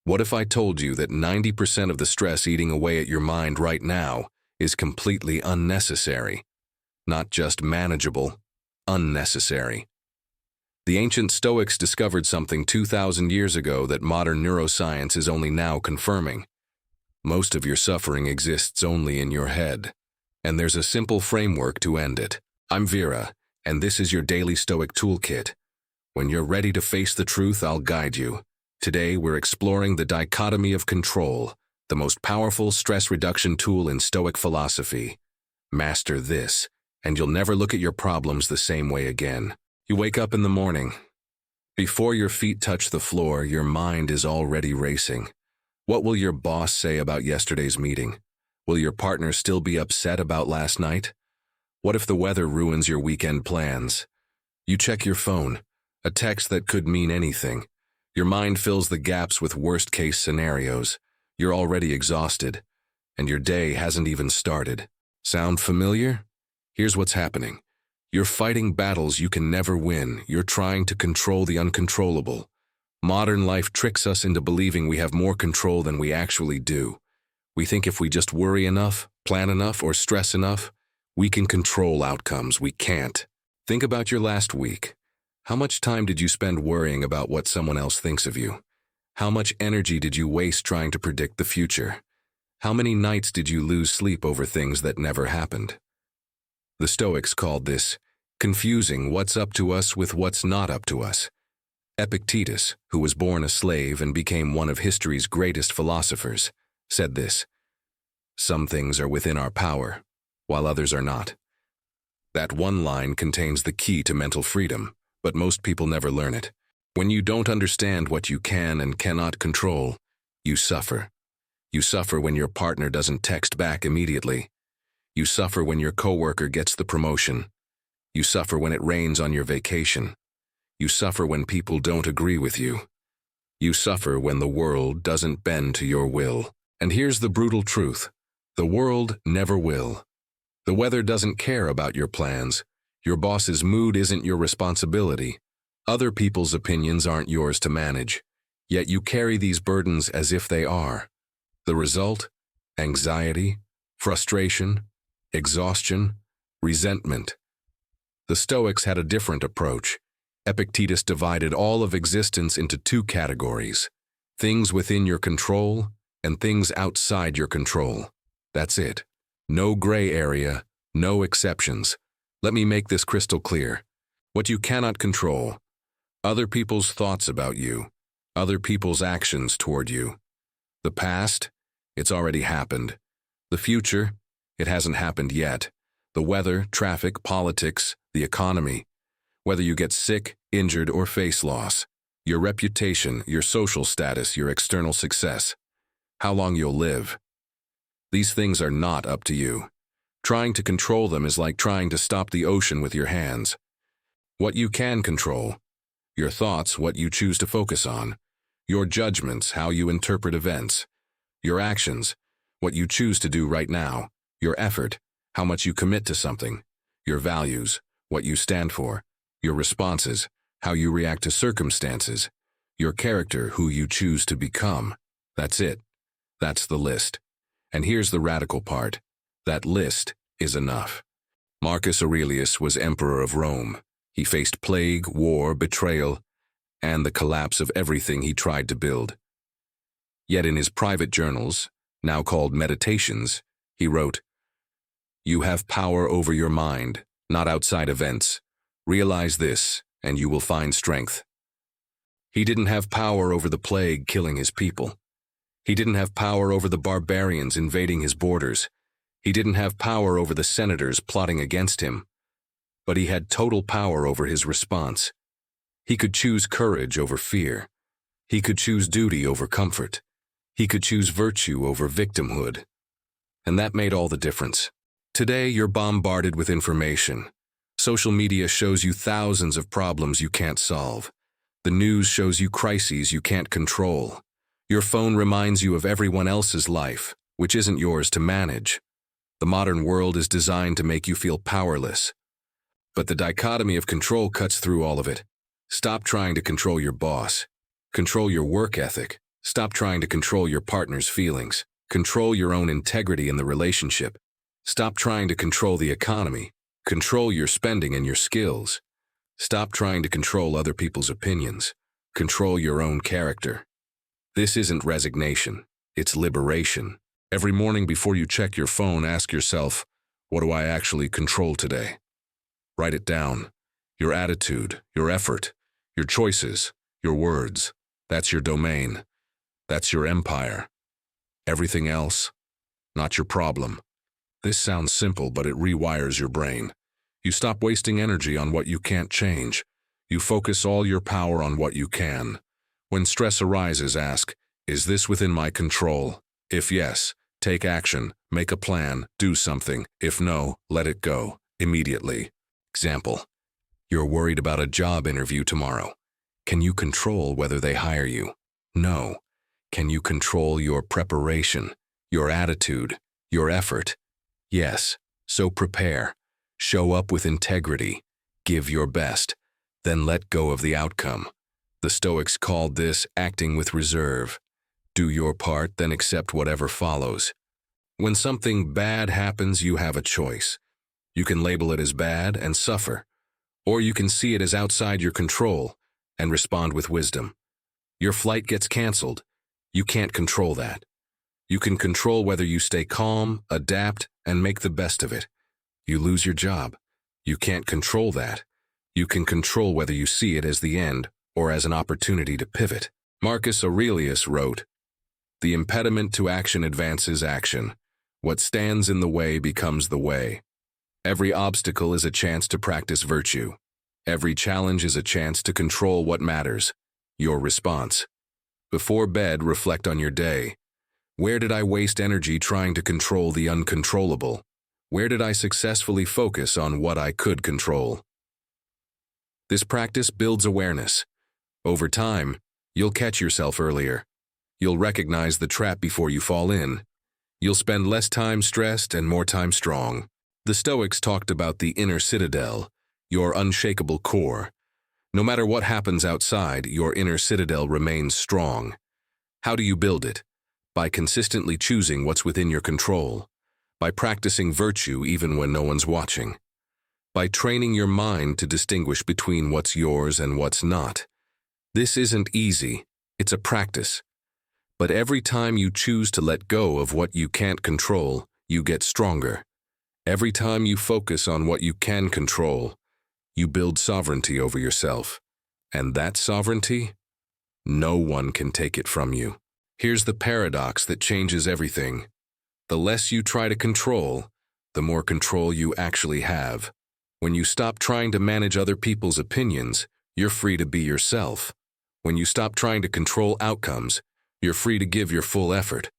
What if I told you that 90% of the stress eating away at your mind right now is completely unnecessary? Not just manageable, unnecessary. The ancient Stoics discovered something 2,000 years ago that modern neuroscience is only now confirming. Most of your suffering exists only in your head, and there's a simple framework to end it. I'm Vera, and this is your Daily Stoic Toolkit. When you're ready to face the truth, I'll guide you. Today, we're exploring the Dichotomy of Control, the most powerful stress reduction tool in Stoic philosophy. Master this, and you'll never look at your problems the same way again. You wake up in the morning. Before your feet touch the floor, your mind is already racing. What will your boss say about yesterday's meeting? Will your partner still be upset about last night? What if the weather ruins your weekend plans? You check your phone, a text that could mean anything. Your mind fills the gaps with worst-case scenarios. You're already exhausted, and your day hasn't even started. Sound familiar? Here's what's happening. You're fighting battles you can never win. You're trying to control the uncontrollable. Modern life tricks us into believing we have more control than we actually do. We think if we just worry enough, plan enough, or stress enough, we can control outcomes. We can't. Think about your last week. How much time did you spend worrying about what someone else thinks of you? How much energy did you waste trying to predict the future? How many nights did you lose sleep over things that never happened? The Stoics called this confusing what's up to us with what's not up to us. Epictetus, who was born a slave and became one of history's greatest philosophers, said this: "Some things are within our power, while others are not." That one line contains the key to mental freedom, but most people never learn it. When you don't understand what you can and cannot control, you suffer. You suffer when your partner doesn't text back immediately. You suffer when your coworker gets the promotion. You suffer when it rains on your vacation. You suffer when people don't agree with you. You suffer when the world doesn't bend to your will. And here's the brutal truth: the world never will. The weather doesn't care about your plans. Your boss's mood isn't your responsibility. Other people's opinions aren't yours to manage. Yet you carry these burdens as if they are. The result? Anxiety, frustration, exhaustion, resentment. The Stoics had a different approach. Epictetus divided all of existence into two categories: things within your control and things outside your control. That's it. No gray area, no exceptions. Let me make this crystal clear. What you cannot control: other people's thoughts about you, other people's actions toward you. The past? It's already happened. The future? It hasn't happened yet. The weather, traffic, politics, the economy. Whether you get sick, injured, or face loss. Your reputation, your social status, your external success. How long you'll live. These things are not up to you. Trying to control them is like trying to stop the ocean with your hands. What you can control: your thoughts, what you choose to focus on. Your judgments, how you interpret events. Your actions, what you choose to do right now. Your effort, how much you commit to something. Your values, what you stand for. Your responses, how you react to circumstances. Your character, who you choose to become. That's it. That's the list. And here's the radical part. That list is enough. Marcus Aurelius was emperor of Rome. He faced plague, war, betrayal, and the collapse of everything he tried to build. Yet in his private journals, now called Meditations, he wrote, "You have power over your mind, not outside events. Realize this, and you will find strength." He didn't have power over the plague killing his people. He didn't have power over the barbarians invading his borders. He didn't have power over the senators plotting against him. But he had total power over his response. He could choose courage over fear. He could choose duty over comfort. He could choose virtue over victimhood. And that made all the difference. Today, you're bombarded with information. Social media shows you thousands of problems you can't solve. The news shows you crises you can't control. Your phone reminds you of everyone else's life, which isn't yours to manage. The modern world is designed to make you feel powerless. But the dichotomy of control cuts through all of it. Stop trying to control your boss. Control your work ethic. Stop trying to control your partner's feelings. Control your own integrity in the relationship. Stop trying to control the economy. Control your spending and your skills. Stop trying to control other people's opinions. Control your own character. This isn't resignation. It's liberation. Every morning before you check your phone, ask yourself, what do I actually control today? Write it down. Your attitude, your effort, your choices, your words. That's your domain. That's your empire. Everything else, not your problem. This sounds simple, but it rewires your brain. You stop wasting energy on what you can't change. You focus all your power on what you can. When stress arises, ask, is this within my control? If yes, take action, make a plan, do something. If no, let it go, immediately. Example, you're worried about a job interview tomorrow. Can you control whether they hire you? No. Can you control your preparation, your attitude, your effort? Yes. So prepare. Show up with integrity. Give your best. Then let go of the outcome. The Stoics called this acting with reserve. Do your part, then accept whatever follows. When something bad happens, you have a choice. You can label it as bad and suffer, or you can see it as outside your control and respond with wisdom. Your flight gets canceled. You can't control that. You can control whether you stay calm, adapt, and make the best of it. You lose your job. You can't control that. You can control whether you see it as the end or as an opportunity to pivot. Marcus Aurelius wrote, "The impediment to action advances action. What stands in the way becomes the way. Every obstacle is a chance to practice virtue. Every challenge is a chance to control what matters, your response. Before bed, reflect on your day. Where did I waste energy trying to control the uncontrollable? Where did I successfully focus on what I could control?" This practice builds awareness. Over time, you'll catch yourself earlier. You'll recognize the trap before you fall in. You'll spend less time stressed and more time strong. The Stoics talked about the inner citadel, your unshakable core. No matter what happens outside, your inner citadel remains strong. How do you build it? By consistently choosing what's within your control. By practicing virtue even when no one's watching. By training your mind to distinguish between what's yours and what's not. This isn't easy, it's a practice. But every time you choose to let go of what you can't control, you get stronger. Every time you focus on what you can control, you build sovereignty over yourself. And that sovereignty, no one can take it from you. Here's the paradox that changes everything. The less you try to control, the more control you actually have. When you stop trying to manage other people's opinions, you're free to be yourself. When you stop trying to control outcomes, you're free to give your full effort.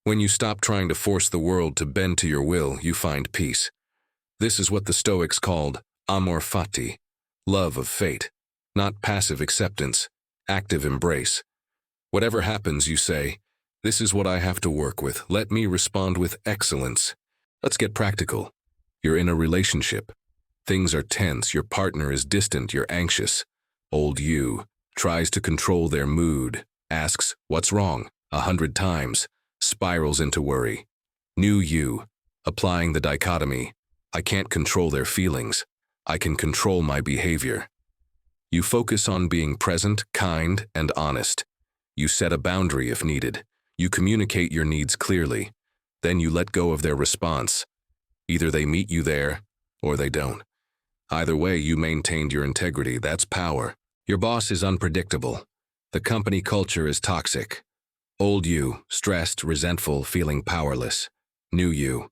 When you stop trying to force the world to bend to your will, you find peace. This is what the Stoics called amor fati, love of fate, not passive acceptance, active embrace. Whatever happens, you say, this is what I have to work with. Let me respond with excellence. Let's get practical. You're in a relationship. Things are tense, your partner is distant, you're anxious. Old you tries to control their mood, asks, what's wrong, 100 times, spirals into worry. New you, applying the dichotomy, I can't control their feelings, I can control my behavior. You focus on being present, kind, and honest. You set a boundary if needed. You communicate your needs clearly. Then you let go of their response. Either they meet you there, or they don't. Either way, you maintained your integrity. That's power. Your boss is unpredictable. The company culture is toxic. Old you, stressed, resentful, feeling powerless. New you,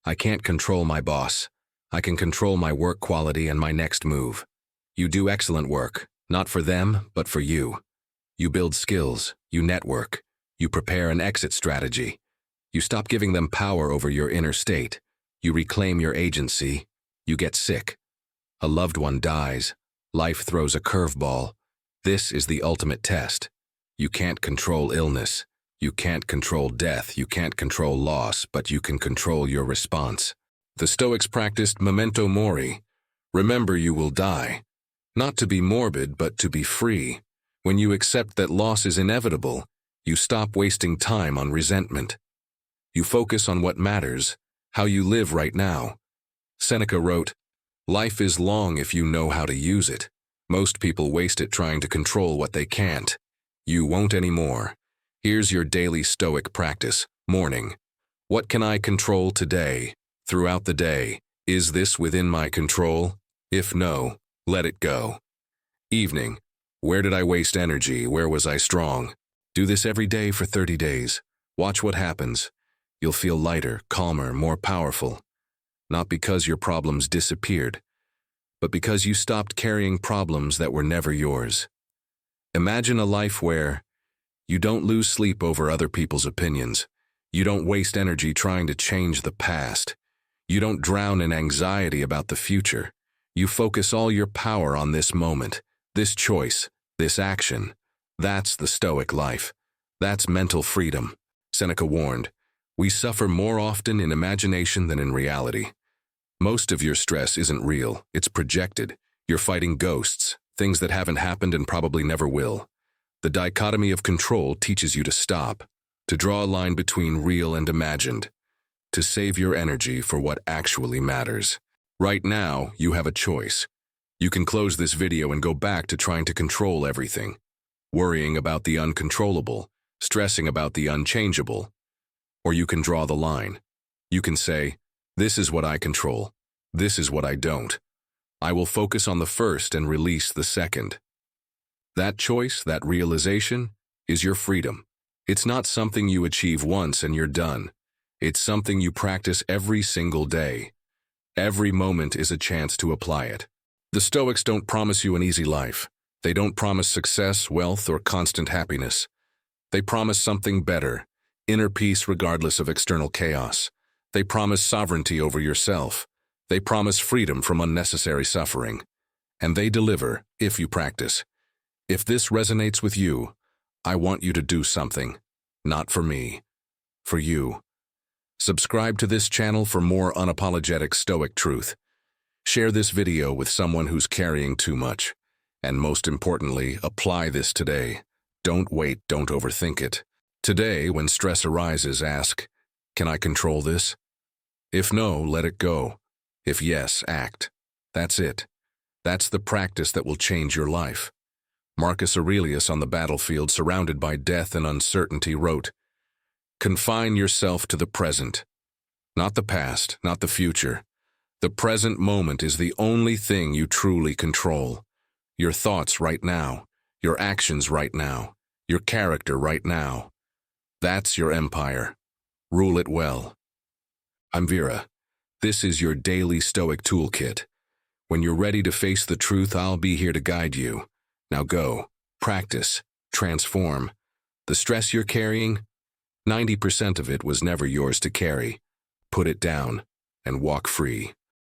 I can't control my boss. I can control my work quality and my next move. You do excellent work, not for them, but for you. You build skills, you network, you prepare an exit strategy. You stop giving them power over your inner state. You reclaim your agency. You get sick. A loved one dies. Life throws a curveball. This is the ultimate test. You can't control illness. You can't control death. You can't control loss, but you can control your response. The Stoics practiced memento mori. Remember you will die. Not to be morbid, but to be free. When you accept that loss is inevitable, You stop wasting time on resentment. You focus on what matters, how you live right now. Seneca wrote, "Life is long if you know how to use it. Most people waste it trying to control what they can't. You won't anymore." Here's your daily Stoic practice. Morning. What can I control today? Throughout the day, is this within my control? If no, let it go. Evening. Where did I waste energy? Where was I strong? Do this every day for 30 days. Watch what happens. You'll feel lighter, calmer, more powerful. Not because your problems disappeared, but because you stopped carrying problems that were never yours. Imagine a life where you don't lose sleep over other people's opinions. You don't waste energy trying to change the past. You don't drown in anxiety about the future. You focus all your power on this moment, this choice, this action. That's the Stoic life. That's mental freedom. Seneca warned, "We suffer more often in imagination than in reality." Most of your stress isn't real, it's projected. You're fighting ghosts, things that haven't happened and probably never will. The dichotomy of control teaches you to stop, to draw a line between real and imagined, to save your energy for what actually matters. Right now, you have a choice. You can close this video and go back to trying to control everything, worrying about the uncontrollable, stressing about the unchangeable. Or you can draw the line. You can say, "This is what I control. This is what I don't. I will focus on the first and release the second." That choice, that realization, is your freedom. It's not something you achieve once and you're done. It's something you practice every single day. Every moment is a chance to apply it. The Stoics don't promise you an easy life. They don't promise success, wealth, or constant happiness. They promise something better, inner peace regardless of external chaos. They promise sovereignty over yourself. They promise freedom from unnecessary suffering. And they deliver if you practice. If this resonates with you, I want you to do something. Not for me, for you. Subscribe to this channel for more unapologetic Stoic truth. Share this video with someone who's carrying too much. And most importantly, apply this today. Don't wait, don't overthink it. Today, when stress arises, ask, "Can I control this?" If no, let it go. If yes, act. That's it. That's the practice that will change your life. Marcus Aurelius, on the battlefield surrounded by death and uncertainty, wrote, "Confine yourself to the present. Not the past, not the future. The present moment is the only thing you truly control. Your thoughts right now, your actions right now, your character right now. That's your empire. Rule it well." I'm Vera. This is your Daily Stoic Toolkit. When you're ready to face the truth, I'll be here to guide you. Now go, practice, transform. The stress you're carrying, 90% of it was never yours to carry. Put it down and walk free.